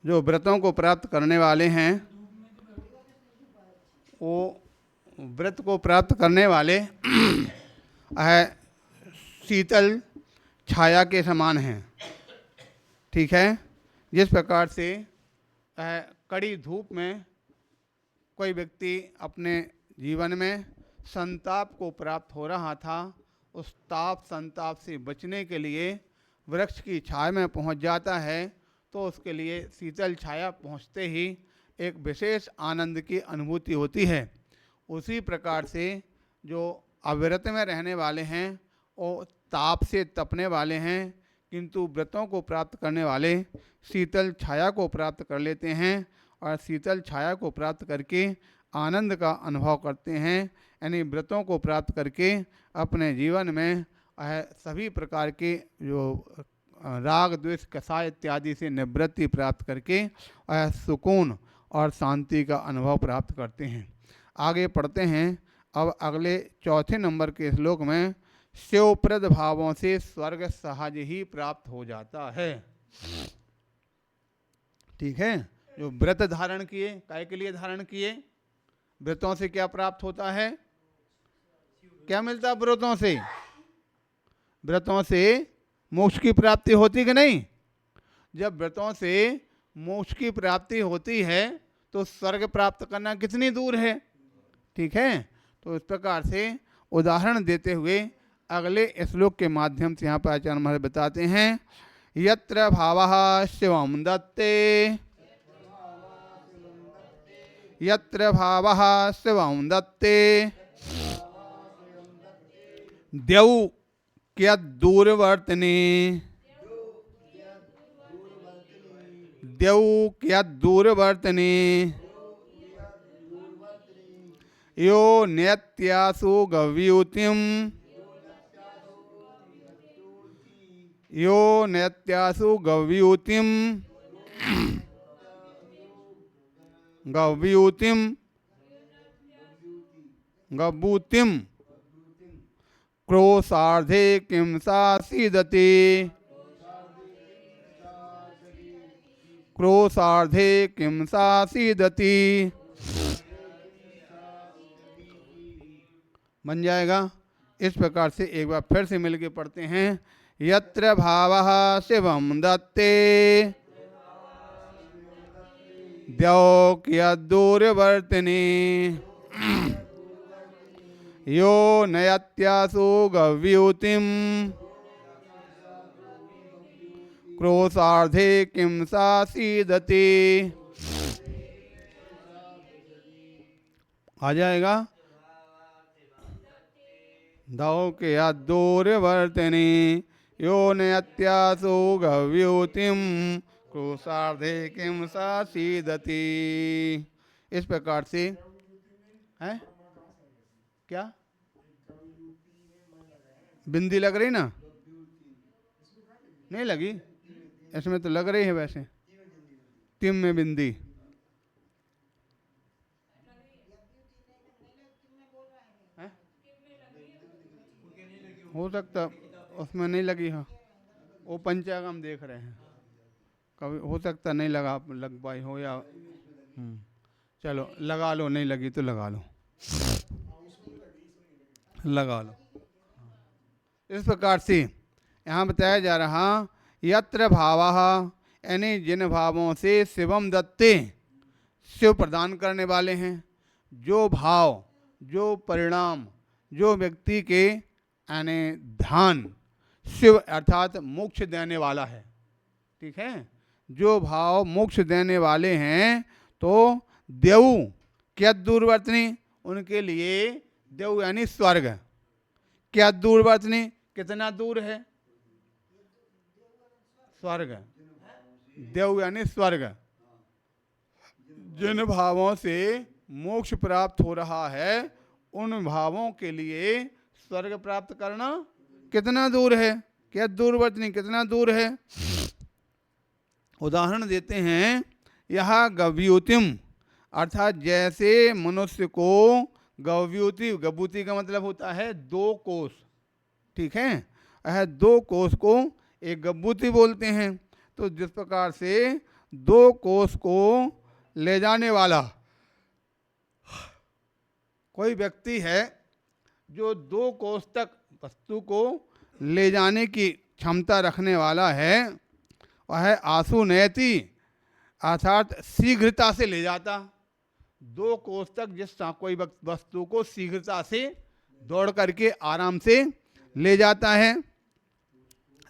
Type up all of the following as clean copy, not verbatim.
जो व्रतों को प्राप्त करने वाले हैं वो व्रत को प्राप्त करने वाले है शीतल छाया के समान हैं। ठीक है। जिस प्रकार से कड़ी धूप में कोई व्यक्ति अपने जीवन में संताप को प्राप्त हो रहा था, उस ताप संताप से बचने के लिए वृक्ष की छाया में पहुंच जाता है, तो उसके लिए शीतल छाया पहुंचते ही एक विशेष आनंद की अनुभूति होती है। उसी प्रकार से जो अविरत में रहने वाले हैं वो ताप से तपने वाले हैं, किंतु व्रतों को प्राप्त करने वाले शीतल छाया को प्राप्त कर लेते हैं और शीतल छाया को प्राप्त करके आनंद का अनुभव करते हैं। यानी व्रतों को प्राप्त करके अपने जीवन में सभी प्रकार के जो राग द्वेष कषाय इत्यादि से निवृत्ति प्राप्त करके सुकून और शांति का अनुभव प्राप्त करते हैं। आगे पढ़ते हैं। अब अगले चौथे नंबर के श्लोक में शिवप्रद भावों से स्वर्ग सहज ही प्राप्त हो जाता है। ठीक है। जो व्रत धारण किए, काय के लिए धारण किए? व्रतों से क्या प्राप्त होता है? क्या मिलता है व्रतों से? व्रतों से मोक्ष की प्राप्ति होती कि नहीं? जब व्रतों से मोक्ष की प्राप्ति होती है तो स्वर्ग प्राप्त करना कितनी दूर है। ठीक है। तो इस प्रकार से उदाहरण देते हुए अगले श्लोक के माध्यम से यहाँ पर आचार्य महाराज बताते हैं। यत्र भावः शिवं दत्ते, यत्र भावः शिवं दत्ते द्यौ कियद्दूरवर्तिनी, द्यौ कियद्दूरवर्तिनी यो नयत्यासु गव्यूतिम, यो नयत्यासु गव्यूतिम, गव्यूतिम गव्यूतिम क्रोशार्धे किं सा सीदति, क्रोशार्धे किं सा सीदति। बन जाएगा। इस प्रकार से एक बार फिर से मिलके पढ़ते हैं। यत्र भावः शिवं दत्ते द्यौ कियद्दूरवर्तिनी यो नयत्यासु गव्यूतिम क्रोशार्धे किं सा सीदति। आ जाएगा। दौ कियद्दूरवर्तिनी यो नयत्यासु गव्यूतिम क्रोशार्धे किं सा सीदति। इस प्रकार से है क्या बिंदी लग रही ना? नहीं लगी? इसमें तो लग रही है वैसे। तिम में बिंदी है? हो सकता उसमें नहीं लगी। हाँ वो पंचांगम देख रहे हैं, कभी हो सकता नहीं लगा, लग पाई हो या चलो लगा लो, नहीं लगी तो लगा लो, लगा लो। इस प्रकार से यहाँ बताया जा रहा यत्र भावः यानी जिन भावों से शिवम दत्ते शिव प्रदान करने वाले हैं। जो भाव, जो परिणाम, जो व्यक्ति के यानी ध्यान शिव अर्थात मोक्ष देने वाला है। ठीक है। जो भाव मोक्ष देने वाले हैं तो देव क्या दूरवर्तनी, उनके लिए देव यानी स्वर्ग। क्या दूरवर्तनी, कितना दूर है स्वर्ग? देव यानी स्वर्ग। जिन भावों से मोक्ष प्राप्त हो रहा है उन भावों के लिए स्वर्ग प्राप्त करना कितना दूर है? क्या दूरवर्तनी, कितना दूर है? उदाहरण देते हैं। यह गव्यूतिम अर्थात जैसे मनुष्य को गव्यूति, गव्यूति का मतलब होता है दो कोस। ठीक है। यह दो कोस को एक गव्यूति बोलते हैं। तो जिस प्रकार से 2 कोस को ले जाने वाला कोई व्यक्ति है जो 2 कोस तक वस्तु को ले जाने की क्षमता रखने वाला है, वह आशु नयति अर्थात शीघ्रता से ले जाता। 2 कोस तक जिस कोई वस्तु को शीघ्रता से दौड़ करके आराम से ले जाता है,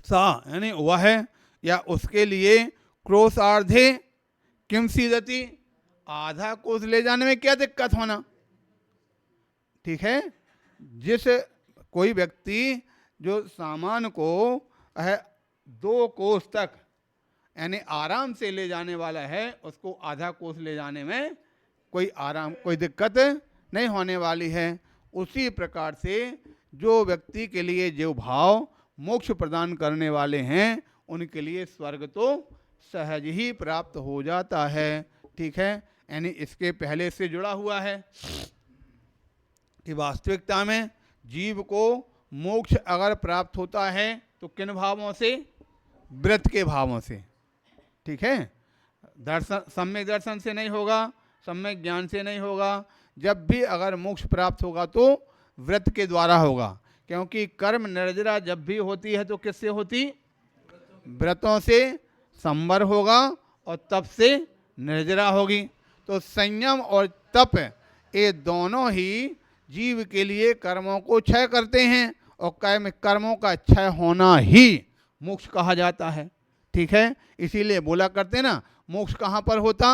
सा यानी वह या उसके लिए क्रोशार्धे किम सीदति, आधा कोस ले जाने में क्या दिक्कत होना। ठीक है, जिस कोई व्यक्ति जो सामान को 2 कोस तक यानी आराम से ले जाने वाला है, उसको आधा कोस ले जाने में कोई दिक्कत नहीं होने वाली है। उसी प्रकार से जो व्यक्ति के लिए जो भाव मोक्ष प्रदान करने वाले हैं, उनके लिए स्वर्ग तो सहज ही प्राप्त हो जाता है। ठीक है, यानी इसके पहले से जुड़ा हुआ है कि वास्तविकता में जीव को मोक्ष अगर प्राप्त होता है तो किन भावों से? व्रत के भावों से। ठीक है, दर्शन सम्यक दर्शन से नहीं होगा, सम्यक ज्ञान से नहीं होगा। जब भी अगर मोक्ष प्राप्त होगा तो व्रत के द्वारा होगा, क्योंकि कर्म निर्जरा जब भी होती है तो किससे होती? व्रतों से संवर होगा और तप से निर्जरा होगी। तो संयम और तप ये दोनों ही जीव के लिए कर्मों को क्षय करते हैं, और कर्मों का क्षय होना ही मोक्ष कहा जाता है। ठीक है, इसीलिए बोला करते ना, मोक्ष कहाँ पर होता?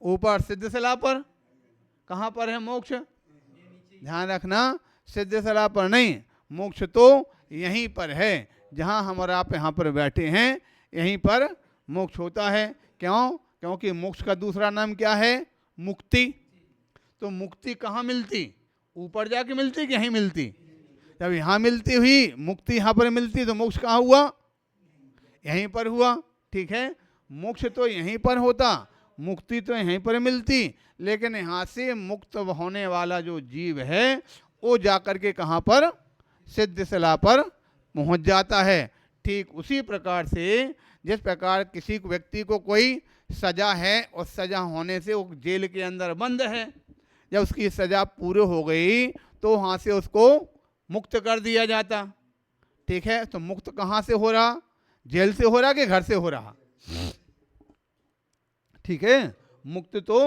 ऊपर सिद्धशला पर। कहाँ पर है मोक्ष? ध्यान रखना, सिद्धशला पर नहीं, मोक्ष तो यहीं पर है, जहाँ हम और आप यहाँ पर बैठे हैं, यहीं पर मोक्ष होता है। क्यों? क्योंकि मोक्ष का दूसरा नाम क्या है? मुक्ति। तो मुक्ति कहाँ मिलती? ऊपर जाके मिलती कि यहीं मिलती? जब यहाँ मिलती हुई मुक्ति यहाँ पर मिलती तो मोक्ष कहाँ हुआ? यहीं पर हुआ। ठीक है, मोक्ष तो यहीं पर होता, मुक्ति तो यहीं पर मिलती, लेकिन यहाँ से मुक्त होने वाला जो जीव है वो जाकर के कहाँ पर? सिद्धशला पर पहुँच जाता है। ठीक उसी प्रकार से जिस प्रकार किसी व्यक्ति को कोई सज़ा है और सज़ा होने से वो जेल के अंदर बंद है, जब उसकी सज़ा पूरी हो गई तो वहाँ से उसको मुक्त कर दिया जाता। ठीक है, तो मुक्त कहाँ से हो रहा? जेल से हो रहा कि घर से हो रहा? ठीक है, मुक्त तो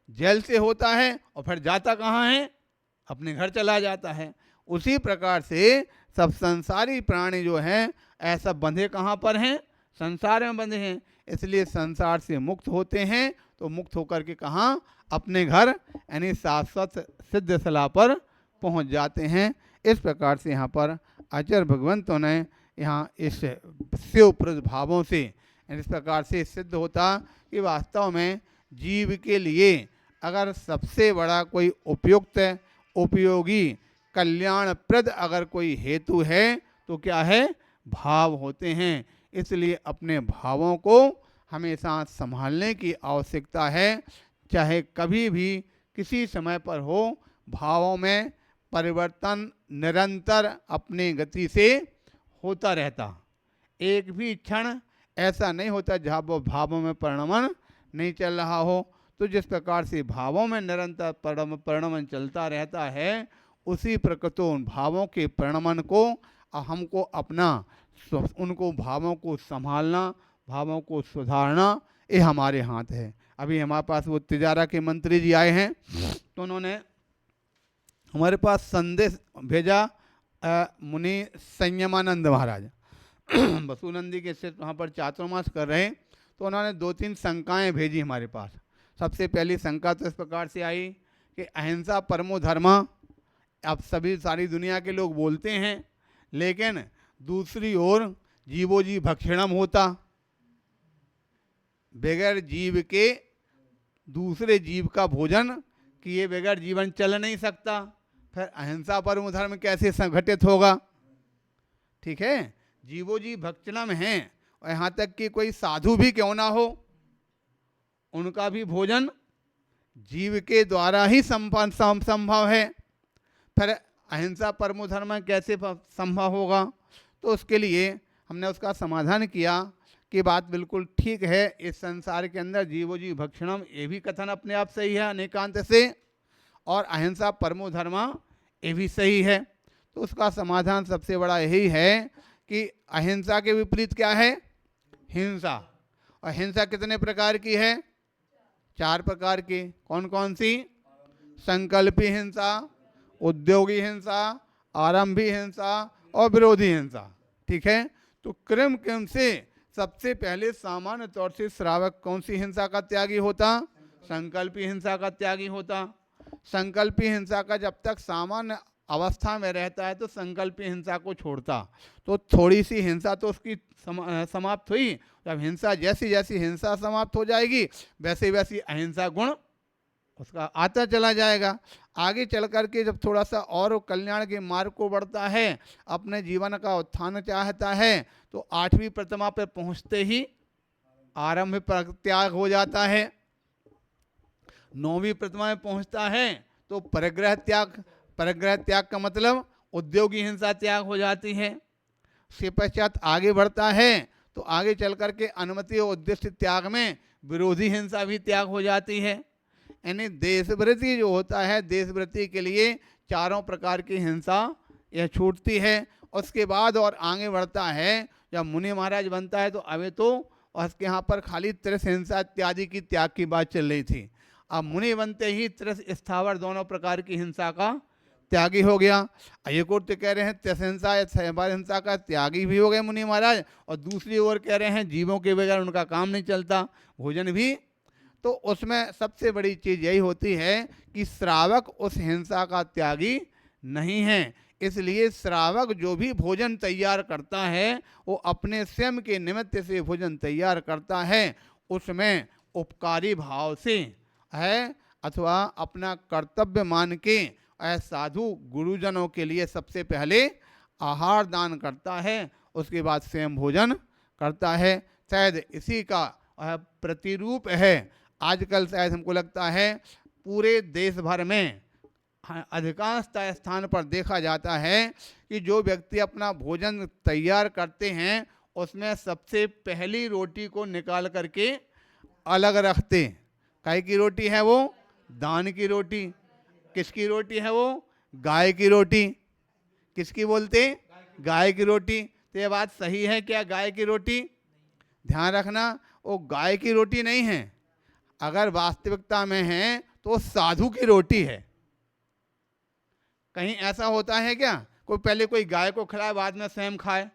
जेल से होता है और फिर जाता कहाँ है? अपने घर चला जाता है। उसी प्रकार से सब संसारी प्राणी जो हैं ऐसा बंधे कहाँ पर हैं? संसार में बंधे हैं। इसलिए संसार से मुक्त होते हैं तो मुक्त होकर के कहाँ? अपने घर यानी शाश्वत सिद्धशला पर पहुँच जाते हैं। इस प्रकार से यहाँ पर आचार्य भगवंतों ने यहाँ इस शिवप्रद भावों से इस प्रकार से सिद्ध होता कि वास्तव में जीव के लिए अगर सबसे बड़ा कोई उपयुक्त उपयोगी कल्याणप्रद अगर कोई हेतु है तो क्या है? भाव होते हैं। इसलिए अपने भावों को हमेशा संभालने की आवश्यकता है। चाहे कभी भी किसी समय पर हो, भावों में परिवर्तन निरंतर अपनी गति से होता रहता। एक भी क्षण ऐसा नहीं होता जहाँ वो भावों में परिणमन नहीं चल रहा हो। तो जिस प्रकार से भावों में निरंतर परिणमन चलता रहता है, उसी प्रकृति उन भावों के परिणमन को हमको अपना उनको भावों को संभालना, भावों को सुधारना, ये हमारे हाथ है। अभी हमारे पास वो तिजारा के मंत्री जी आए हैं, तो उन्होंने हमारे पास संदेश भेजा मुनि संयमानंद महाराज वसुनंदी के सिर्फ वहाँ पर चातुर्मास कर रहे हैं, तो उन्होंने 2-3 शंकाएँ भेजी हमारे पास। सबसे पहली शंका तो इस प्रकार से आई कि अहिंसा परमो धर्म अब सभी सारी दुनिया के लोग बोलते हैं, लेकिन दूसरी ओर जीवो जी भक्षणम होता, बगैर जीव के दूसरे जीव का भोजन किए बगैर जीवन चल नहीं सकता। फिर अहिंसा परमो धर्म कैसे संगठित होगा? ठीक है, जीवो जी भक्षणम हैं, और यहाँ तक कि कोई साधु भी क्यों ना हो, उनका भी भोजन जीव के द्वारा ही संभव है। फिर अहिंसा परमो धर्म कैसे संभव होगा? तो उसके लिए हमने उसका समाधान किया कि बात बिल्कुल ठीक है। इस संसार के अंदर जीवो जीव भक्षणम, ये भी कथन अपने आप सही है अनेकांत से, और अहिंसा परमो धर्मा, ये भी सही है। तो उसका समाधान सबसे बड़ा यही है कि अहिंसा के विपरीत क्या है? हिंसा। और हिंसा कितने प्रकार की है? 4 प्रकार की। कौन कौन सी? संकल्पी हिंसा, उद्योगी हिंसा, आरंभी हिंसा और विरोधी हिंसा। ठीक है। तो क्रम क्रम से सबसे पहले सामान्य तौर से श्रावक कौन सी हिंसा का त्यागी होता? संकल्पी हिंसा का त्यागी होता। संकल्पी हिंसा का जब तक सामान्य अवस्था में रहता है तो संकल्पी हिंसा को छोड़ता, तो थोड़ी सी हिंसा तो उसकी समाप्त हुई। जब हिंसा जैसी जैसी हिंसा समाप्त हो जाएगी वैसे वैसी अहिंसा गुण उसका आता चला जाएगा। आगे चल कर के जब थोड़ा सा और कल्याण के मार्ग को बढ़ता है, अपने जीवन का उत्थान चाहता है, तो 8वीं प्रतिमा पर पहुंचते ही आरंभ त्याग हो जाता है। 9वीं प्रतिमा में पहुंचता है तो परिग्रह त्याग। परिग्रह त्याग का मतलब उद्योगी हिंसा त्याग हो जाती है। उसके पश्चात आगे बढ़ता है तो आगे चल कर के अनुमति और उद्देश्य त्याग में विरोधी हिंसा भी त्याग हो जाती है। यानी देशवृत्ति जो होता है, देशवृत्ति के लिए 4 प्रकार की हिंसा यह छूटती है। उसके बाद और आगे बढ़ता है, जब मुनि महाराज बनता है तो अभी तो उसके यहाँ पर खाली त्रिस हिंसा इत्यादि की त्याग की बात चल रही थी। अब मुनि बनते ही त्रिस स्थावर दोनों प्रकार की हिंसा का त्यागी हो गया। एक ओर तो कह रहे हैं त्रिस हिंसा या सहबार हिंसा का त्यागी भी हो गए मुनि महाराज, और दूसरी ओर कह रहे हैं जीवों के बगैर उनका काम नहीं चलता, भोजन भी। तो उसमें सबसे बड़ी चीज़ यही होती है कि श्रावक उस हिंसा का त्यागी नहीं है। इसलिए श्रावक जो भी भोजन तैयार करता है वो अपने स्वयं के निमित्त से भोजन तैयार करता है, उसमें उपकारी भाव से है, अथवा अपना कर्तव्य मान के साधु गुरुजनों के लिए सबसे पहले आहार दान करता है, उसके बाद स्वयं भोजन करता है। शायद इसी का प्रतिरूप है आजकल, शायद हमको लगता है पूरे देश भर में अधिकांश स्थान पर देखा जाता है कि जो व्यक्ति अपना भोजन तैयार करते हैं उसमें सबसे पहली रोटी को निकाल करके अलग रखते। काय की रोटी है वो? दान की रोटी। किसकी रोटी है वो? गाय की रोटी। किसकी बोलते? गाय की रोटी। तो ये बात सही है क्या? गाय की रोटी? ध्यान रखना, वो गाय की रोटी नहीं है। अगर वास्तविकता में है तो साधु की रोटी है। कहीं ऐसा होता है क्या कोई पहले कोई गाय को खिलाए बाद में स्वयं खाए?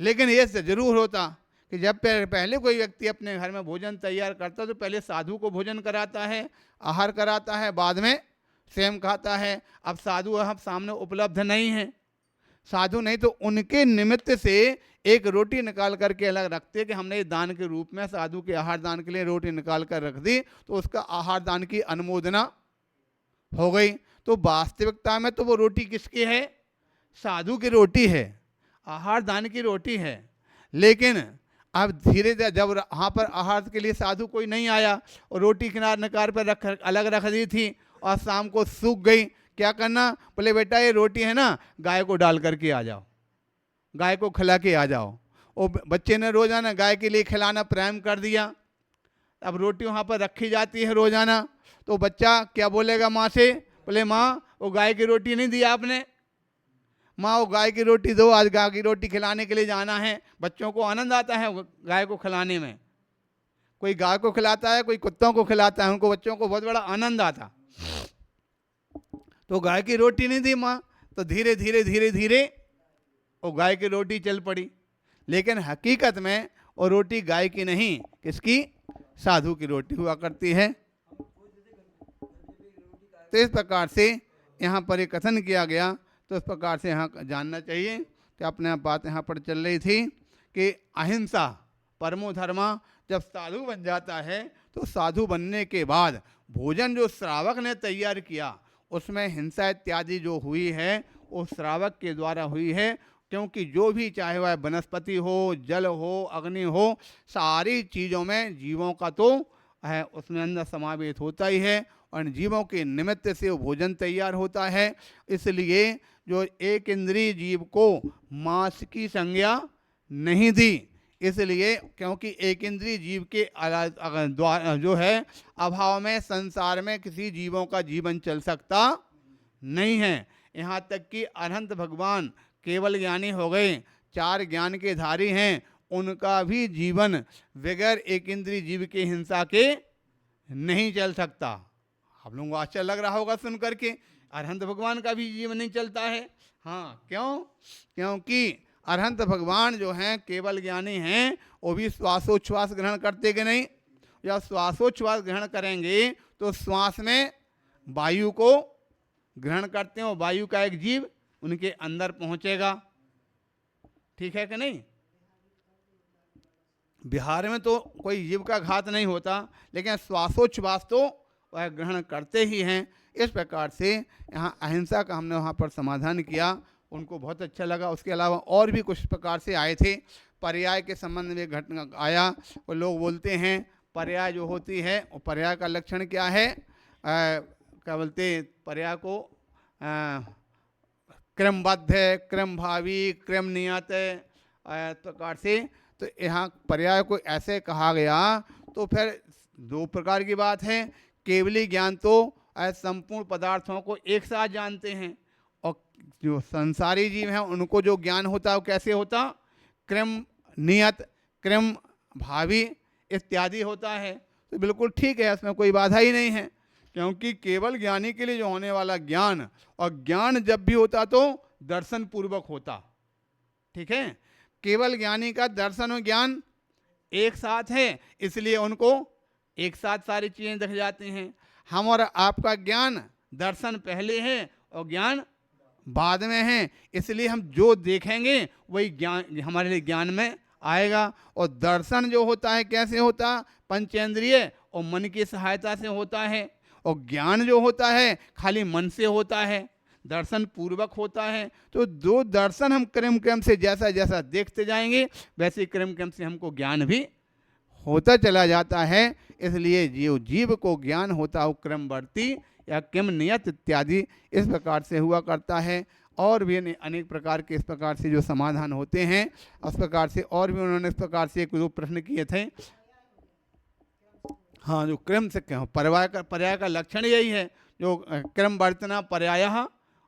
लेकिन ये जरूर होता कि जब पहले कोई व्यक्ति अपने घर में भोजन तैयार करता तो पहले साधु को भोजन कराता है, आहार कराता है, बाद में स्वयं खाता है। अब साधु अब सामने उपलब्ध नहीं है, साधु नहीं, तो उनके निमित्त से एक रोटी निकाल करके अलग रखते कि हमने दान के रूप में साधु के आहार दान के लिए रोटी निकाल कर रख दी, तो उसका आहार दान की अनुमोदना हो गई। तो वास्तविकता में तो वो रोटी किसकी है? साधु की रोटी है, आहार दान की रोटी है। लेकिन अब धीरे धीरे जब वहाँ पर आहार के लिए साधु कोई नहीं आया और रोटी किनार निकाल पर रख अलग रख दी थी और शाम को सूख गई, क्या करना? बोले बेटा ये रोटी है ना, गाय को डाल करके आ जाओ, गाय को खिला के आ जाओ। वो बच्चे ने रोजाना गाय के लिए खिलाना प्रारंभ कर दिया। अब रोटी वहाँ पर रखी जाती है रोजाना, तो बच्चा क्या बोलेगा माँ से? बोले माँ वो गाय की रोटी नहीं दी आपने, माँ वो गाय की रोटी दो, आज गाय की रोटी खिलाने के लिए जाना है। बच्चों को आनंद आता है गाय को खिलाने में। कोई गाय को खिलाता है, कोई कुत्तों को खिलाता है, उनको बच्चों को बहुत बड़ा आनंद आता। तो गाय की रोटी नहीं दी माँ, तो धीरे धीरे धीरे धीरे वो गाय की रोटी चल पड़ी। लेकिन हकीकत में वो रोटी गाय की नहीं, किसकी? साधु की रोटी हुआ करती है। तो इस प्रकार से यहाँ पर एक कथन किया गया, तो इस प्रकार से यहाँ जानना चाहिए कि अपने आप बात यहाँ पर चल रही थी कि अहिंसा परमो धर्मा। जब साधु बन जाता है तो साधु बनने के बाद भोजन जो श्रावक ने तैयार किया उसमें हिंसा इत्यादि जो हुई है वो श्रावक के द्वारा हुई है, क्योंकि जो भी चाहे वह वनस्पति हो, जल हो, अग्नि हो, सारी चीज़ों में जीवों का तो है उसमें अंदर समावेश होता ही है, और जीवों के निमित्त से वो भोजन तैयार होता है। इसलिए जो एक इंद्रिय जीव को मांस की संज्ञा नहीं दी। इसलिए क्योंकि एक इंद्रिय जीव के द्वारा जो है अभाव में संसार में किसी जीवों का जीवन चल सकता नहीं है। यहाँ तक कि अनंत भगवान केवल ज्ञानी हो गए, 4 ज्ञान के धारी हैं, उनका भी जीवन बगैर एक इंद्रिय जीव के हिंसा के नहीं चल सकता। आप लोगों को आश्चर्य लग रहा होगा सुन करके, अरहंत भगवान का भी जीवन नहीं चलता है। हाँ, क्यों? क्योंकि अरहंत भगवान जो हैं केवल ज्ञानी हैं, वो भी श्वासोच्छ्वास ग्रहण करते कि नहीं? जब श्वासोच्छ्वास ग्रहण करेंगे तो श्वास में वायु को ग्रहण करते हैं, और वायु का एक जीव उनके अंदर पहुंचेगा। ठीक है कि नहीं? बिहार में तो कोई जीव का घात नहीं होता, लेकिन श्वासोच्छ्वास तो वह ग्रहण करते ही हैं। इस प्रकार से यहाँ अहिंसा का हमने वहाँ पर समाधान किया, उनको बहुत अच्छा लगा। उसके अलावा और भी कुछ प्रकार से आए थे। पर्याय के संबंध में घटना आया, वो लोग बोलते हैं पर्याय जो होती है, वो पर्याय का लक्षण क्या है? क्या बोलते हैं पर्याय को? क्रमबद्ध है, क्रमभावी, क्रम नियत प्रकार से। तो यहाँ पर्याय को ऐसे कहा गया, तो फिर 2 प्रकार की बात है। केवली ज्ञान तो संपूर्ण पदार्थों को एक साथ जानते हैं, और जो संसारी जीव हैं उनको जो ज्ञान होता है वो कैसे होता? क्रम नियत, क्रम भावी इत्यादि होता है। तो बिल्कुल ठीक है, इसमें कोई बाधा ही नहीं है, क्योंकि केवल ज्ञानी के लिए जो होने वाला ज्ञान, और ज्ञान जब भी होता तो दर्शन पूर्वक होता। ठीक है? केवल ज्ञानी का दर्शन और ज्ञान एक साथ है, इसलिए उनको एक साथ सारी चीज़ें दिख जाती हैं। हम और आपका ज्ञान दर्शन पहले है और ज्ञान बाद में है, इसलिए हम जो देखेंगे वही ज्ञान हमारे लिए ज्ञान में आएगा। और दर्शन जो होता है कैसे होता? पंचेंद्रिय और मन की सहायता से होता है। और ज्ञान जो होता है खाली मन से होता है, दर्शन पूर्वक होता है। तो 2 दर्शन हम क्रम क्रम से जैसा जैसा देखते जाएंगे, वैसे क्रम क्रम से हमको ज्ञान भी होता चला जाता है। इसलिए जीव जीव को ज्ञान होता हो क्रमवर्ती या क्रम नियत इत्यादि इस प्रकार से हुआ करता है। और भी अनेक प्रकार के इस प्रकार से जो समाधान होते हैं, उस प्रकार से और भी उन्होंने इस प्रकार से 1-2 प्रश्न किए थे। हाँ, जो क्रम से क्यों पर्याय का लक्षण यही है, जो क्रम वर्तना पर्याय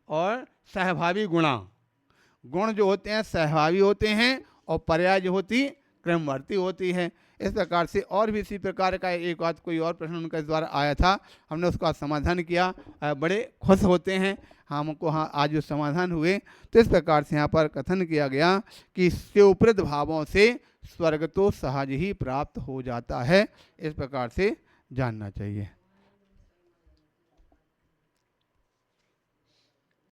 और सहभावी गुण जो होते हैं सहभावी होते हैं, और पर्याय जो होती क्रमवर्ती होती है। इस प्रकार से और भी इसी प्रकार का एक बात कोई और प्रश्न उनके द्वारा आया था, हमने उसका समाधान किया। बड़े खुश होते हैं हमको। हाँ, आज जो समाधान हुए, तो इस प्रकार से यहाँ पर कथन किया गया कि शिवप्रद भावों से स्वर्ग तो सहज ही प्राप्त हो जाता है। इस प्रकार से जानना चाहिए।